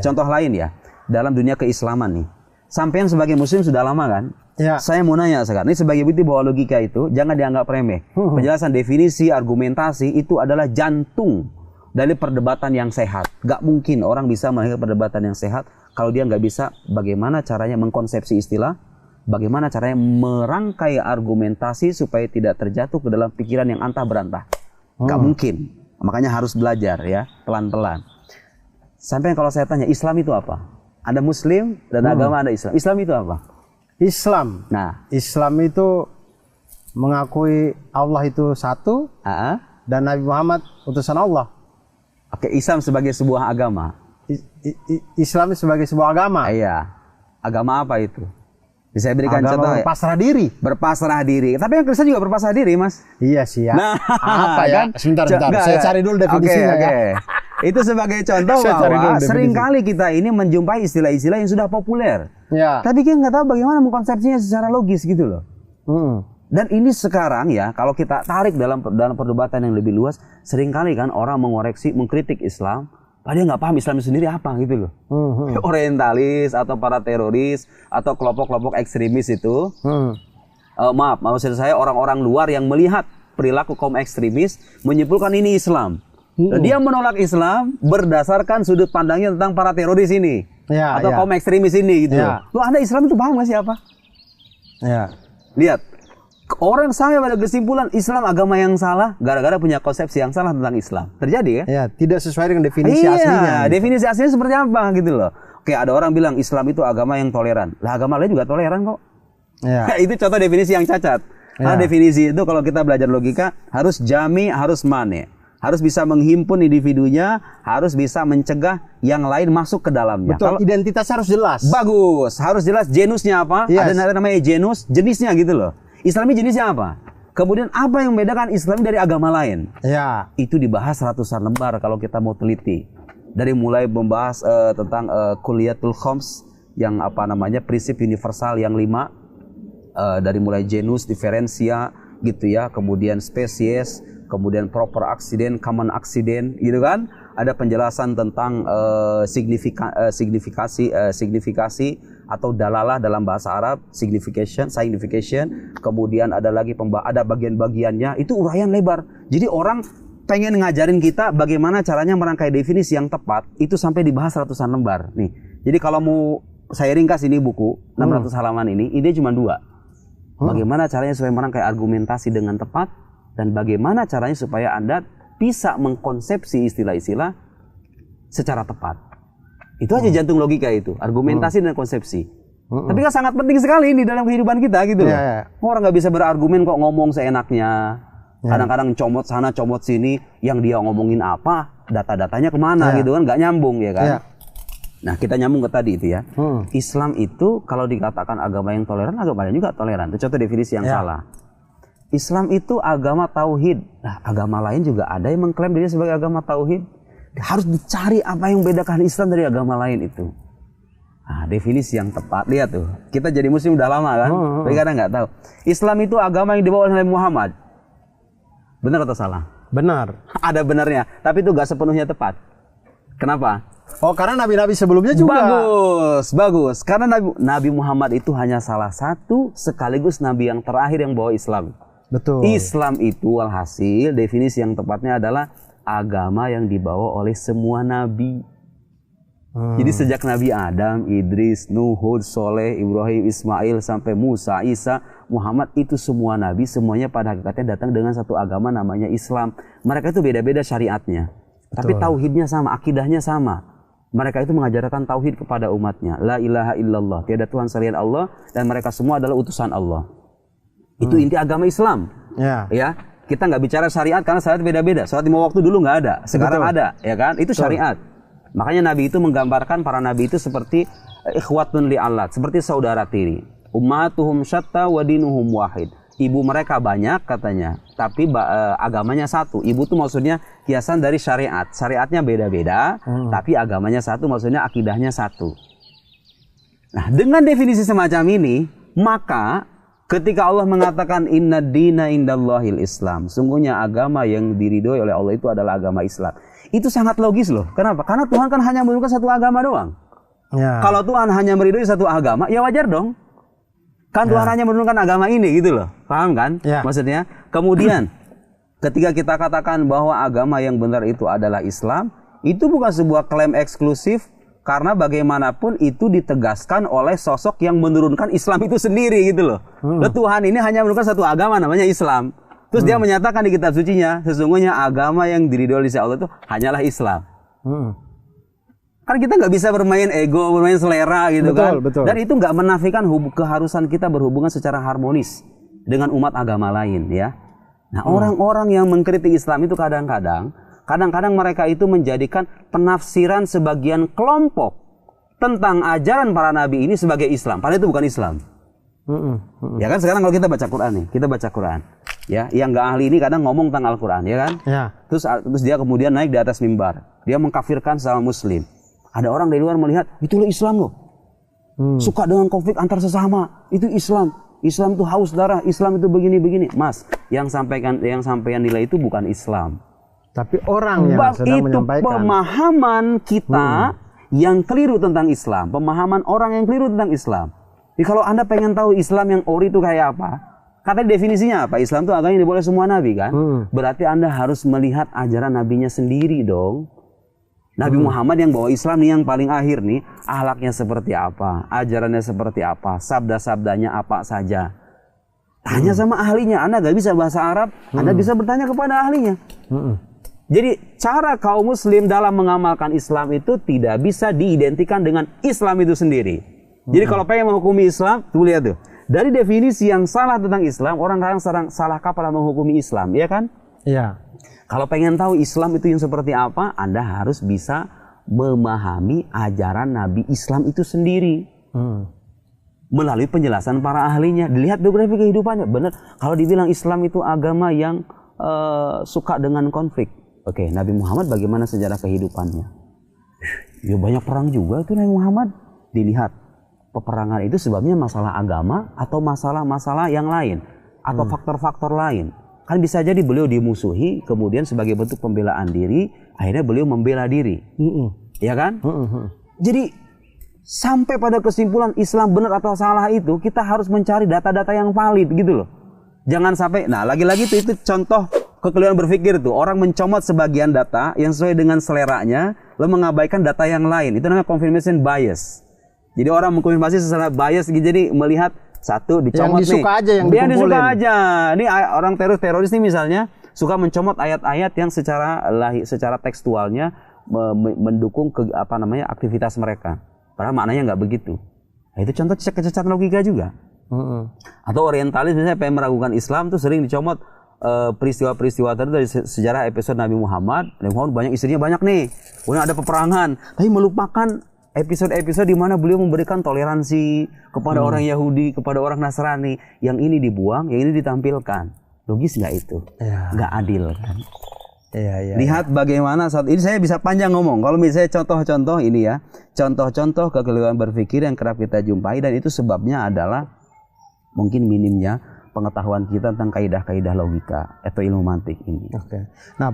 Contoh lain ya, dalam dunia keislaman nih. Sampean sebagai muslim sudah lama kan? Ya. Saya mau nanya sekarang, ini sebagai bukti bahwa logika itu jangan dianggap remeh. Penjelasan definisi, argumentasi itu adalah jantung dari perdebatan yang sehat. Gak mungkin orang bisa melahirkan perdebatan yang sehat kalau dia nggak bisa bagaimana caranya mengkonsepsi istilah, bagaimana caranya merangkai argumentasi supaya tidak terjatuh ke dalam pikiran yang antah berantah. Gak mungkin. Makanya harus belajar ya, pelan-pelan. Sampai kalau saya tanya, Islam itu apa? Ada Muslim dan agama ada Islam. Islam itu apa? Islam. Nah, Islam itu mengakui Allah itu satu dan Nabi Muhammad utusan Allah. Oke, Islam sebagai sebuah agama. Islam sebagai sebuah agama. Iya. Agama apa itu? Bisa berikan agama contoh. Berpasrah diri. Berpasrah diri. Tapi yang Kristen juga berpasrah diri, Mas. Iya sih ya. Nah, apa ya? kan? Sebentar. Saya cari dulu definisinya ya. Itu sebagai contoh bahwa seringkali kita ini menjumpai istilah-istilah yang sudah populer. Ya. Tapi kita nggak tahu bagaimana mengkonsepsinya secara logis gitu loh. Dan ini sekarang ya, kalau kita tarik dalam perdebatan yang lebih luas, seringkali kan orang mengkritik Islam, padahal nggak paham Islam sendiri apa gitu loh. Orientalis atau para teroris atau kelompok-kelompok ekstremis itu. Maaf, maksud saya orang-orang luar yang melihat perilaku kaum ekstremis menyimpulkan ini Islam. Dia menolak Islam berdasarkan sudut pandangnya tentang para teroris ini atau kaum ekstremis ini gitu. Loh, Anda Islam itu paham nggak sih apa? Ya. Lihat, orang sampai pada kesimpulan Islam agama yang salah gara-gara punya konsepsi yang salah tentang Islam. Terjadi ya? Ya, tidak sesuai dengan definisi aslinya. Gitu. Definisi aslinya seperti apa gitu loh. Oke, ada orang bilang Islam itu agama yang toleran. Lah agama lain juga toleran kok. Ya. Itu contoh definisi yang cacat. Nah, definisi itu kalau kita belajar logika harus jami, harus mane. Harus bisa menghimpun individunya, harus bisa mencegah yang lain masuk ke dalamnya. Betul, identitasnya harus jelas. Bagus, harus jelas genusnya apa. Ada namanya genus, jenisnya gitu loh. Islam ini jenisnya apa? Kemudian apa yang membedakan Islam dari agama lain? Ya. Itu dibahas ratusan lembar kalau kita mau teliti. Dari mulai membahas tentang Kulliyatul Khoms yang apa namanya prinsip universal yang 5, dari mulai genus, diferensia gitu ya, kemudian spesies, kemudian proper accident, common accident, gitu kan? Ada penjelasan tentang signifikasi atau dalalah dalam bahasa Arab, signification. Kemudian ada lagi ada bagian-bagiannya. Itu uraian lebar. Jadi orang pengen ngajarin kita bagaimana caranya merangkai definisi yang tepat. Itu sampai dibahas ratusan lembar. Nih, jadi kalau mau saya ringkas ini buku 600 halaman ini cuma 2. Bagaimana caranya supaya merangkai argumentasi dengan tepat, dan bagaimana caranya supaya Anda bisa mengkonsepsi istilah-istilah secara tepat. Itu aja jantung logika itu, argumentasi dan konsepsi. Tapi kan sangat penting sekali ini dalam kehidupan kita gitu loh. Orang nggak bisa berargumen kok ngomong seenaknya. Kadang-kadang comot sana, comot sini, yang dia ngomongin apa, data-datanya kemana gitu kan, nggak nyambung ya kan. Nah, kita nyambung ke tadi itu ya. Islam itu kalau dikatakan agama yang toleran, agama lain juga toleran. Itu contoh definisi yang salah. Islam itu agama tauhid. Nah, agama lain juga ada yang mengklaim diri sebagai agama tauhid. Harus dicari apa yang membedakan Islam dari agama lain itu. Nah, definisi yang tepat. Lihat tuh, kita jadi muslim udah lama kan, tapi kadang nggak tahu. Islam itu agama yang dibawa oleh Nabi Muhammad. Benar atau salah? Benar. Ada benarnya, tapi itu nggak sepenuhnya tepat. Kenapa? Oh, karena nabi-nabi sebelumnya juga. Bagus. Karena Nabi Muhammad itu hanya salah satu sekaligus nabi yang terakhir yang bawa Islam. Betul. Islam itu walhasil definisi yang tepatnya adalah agama yang dibawa oleh semua nabi. Jadi sejak Nabi Adam, Idris, Nuh, Hud, Soleh, Ibrahim, Ismail sampai Musa, Isa, Muhammad, itu semua nabi, semuanya pada hakikatnya datang dengan satu agama namanya Islam. Mereka itu beda-beda syariatnya. Tapi tauhidnya sama, akidahnya sama. Mereka itu mengajarkan tauhid kepada umatnya. La ilaha illallah, tiada Tuhan selain Allah, dan mereka semua adalah utusan Allah. Itu inti agama Islam. Ya, kita nggak bicara syariat karena syariat beda-beda. Sholat 5 waktu dulu nggak ada, sekarang ada, ya kan? Itu syariat. Makanya Nabi itu menggambarkan para Nabi itu seperti ikhwatun li'allat, seperti saudara tiri. Ummatuhum syatta wa dinuhum wahid. Ibu mereka banyak katanya, tapi agamanya satu. Ibu itu maksudnya kiasan dari syariat. Syariatnya beda-beda, tapi agamanya satu, maksudnya akidahnya satu. Nah, dengan definisi semacam ini, maka ketika Allah mengatakan inna dina indallahil Islam, sungguhnya agama yang diridhoi oleh Allah itu adalah agama Islam. Itu sangat logis loh. Kenapa? Karena Tuhan kan hanya menurunkan satu agama doang. Ya. Kalau Tuhan hanya meridhoi satu agama, ya wajar dong. Kan Tuhan hanya menurunkan agama ini gitu loh. Paham kan? Ya. Maksudnya? Kemudian ketika kita katakan bahwa agama yang benar itu adalah Islam, itu bukan sebuah klaim eksklusif karena bagaimanapun itu ditegaskan oleh sosok yang menurunkan Islam itu sendiri gitu loh. Tuhan ini hanya menurunkan satu agama namanya Islam. Terus dia menyatakan di kitab sucinya, sesungguhnya agama yang diridhoi oleh Allah itu hanyalah Islam. Kan kita nggak bisa bermain ego, bermain selera gitu. Betul, kan. betul. Dan itu nggak menafikan keharusan kita berhubungan secara harmonis dengan umat agama lain ya. Nah orang-orang yang mengkritik Islam itu kadang-kadang mereka itu menjadikan penafsiran sebagian kelompok tentang ajaran para nabi ini sebagai Islam. Padahal itu bukan Islam. Ya kan sekarang kalau kita baca Quran nih, kita baca Quran. Ya, yang nggak ahli ini kadang ngomong tentang Al-Quran, ya kan? Ya. Terus dia kemudian naik di atas mimbar. Dia mengkafirkan sama Muslim. Ada orang dari luar melihat, itulah Islam loh. Suka dengan konflik antar sesama, itu Islam. Islam itu haus darah, Islam itu begini-begini. Mas, yang sampaikan nilai itu bukan Islam. Tapi orang yang sedang menyampaikan. Itu pemahaman kita yang keliru tentang Islam. Pemahaman orang yang keliru tentang Islam. Jadi kalau Anda pengen tahu Islam yang ori itu kayak apa, katanya definisinya apa? Islam itu agama yang diboleh semua nabi kan? Berarti Anda harus melihat ajaran nabinya sendiri dong. Nabi Muhammad yang bawa Islam nih yang paling akhir nih, akhlaknya seperti apa, ajarannya seperti apa, sabda-sabdanya apa saja. Tanya sama ahlinya. Anda gak bisa bahasa Arab, Anda bisa bertanya kepada ahlinya. Jadi cara kaum muslim dalam mengamalkan Islam itu tidak bisa diidentikan dengan Islam itu sendiri. Jadi kalau pengen menghukumi Islam, tuh lihat tuh. Dari definisi yang salah tentang Islam, orang kadang salah kaprah menghukumi Islam, ya kan? Iya. Kalau pengen tahu Islam itu yang seperti apa, Anda harus bisa memahami ajaran Nabi Islam itu sendiri. Melalui penjelasan para ahlinya. Dilihat biografi kehidupannya. Benar, kalau dibilang Islam itu agama yang suka dengan konflik. Oke, Nabi Muhammad bagaimana sejarah kehidupannya? Ya banyak perang juga itu Nabi Muhammad. Dilihat, peperangan itu sebabnya masalah agama atau masalah-masalah yang lain. Atau faktor-faktor lain. Kan bisa jadi beliau dimusuhi, kemudian sebagai bentuk pembelaan diri, akhirnya beliau membela diri. Ya kan? Jadi, sampai pada kesimpulan Islam benar atau salah itu, kita harus mencari data-data yang valid gitu loh. Jangan sampai, nah lagi-lagi itu contoh kekeliruan berpikir tuh. Orang mencomot sebagian data yang sesuai dengan seleranya, lalu mengabaikan data yang lain. Itu namanya confirmation bias. Jadi orang mengkonfirmasi secara bias, jadi melihat satu dicomot yang disuka nih. Aja yang dikumpulin. Disuka aja. Ini orang teroris nih misalnya suka mencomot ayat-ayat yang secara tekstualnya mendukung aktivitas mereka. Padahal maknanya nggak begitu. Nah, itu contoh kecacatan logika juga. Atau orientalis misalnya pengen meragukan Islam tuh sering dicomot peristiwa-peristiwa tertentu dari sejarah episode Nabi Muhammad. Nabi Muhammad banyak istrinya banyak nih. Kemudian ada peperangan, tapi melupakan episode-episode di mana beliau memberikan toleransi kepada orang Yahudi, kepada orang Nasrani. Yang ini dibuang, yang ini ditampilkan. Logis nggak itu? Nggak adil kan? Lihat bagaimana saat ini saya bisa panjang ngomong. Kalau misalnya contoh-contoh ini ya, contoh-contoh kekeliruan berpikir yang kerap kita jumpai dan itu sebabnya adalah mungkin minimnya pengetahuan kita tentang kaidah-kaidah logika atau ilmu mantik ini. Nah,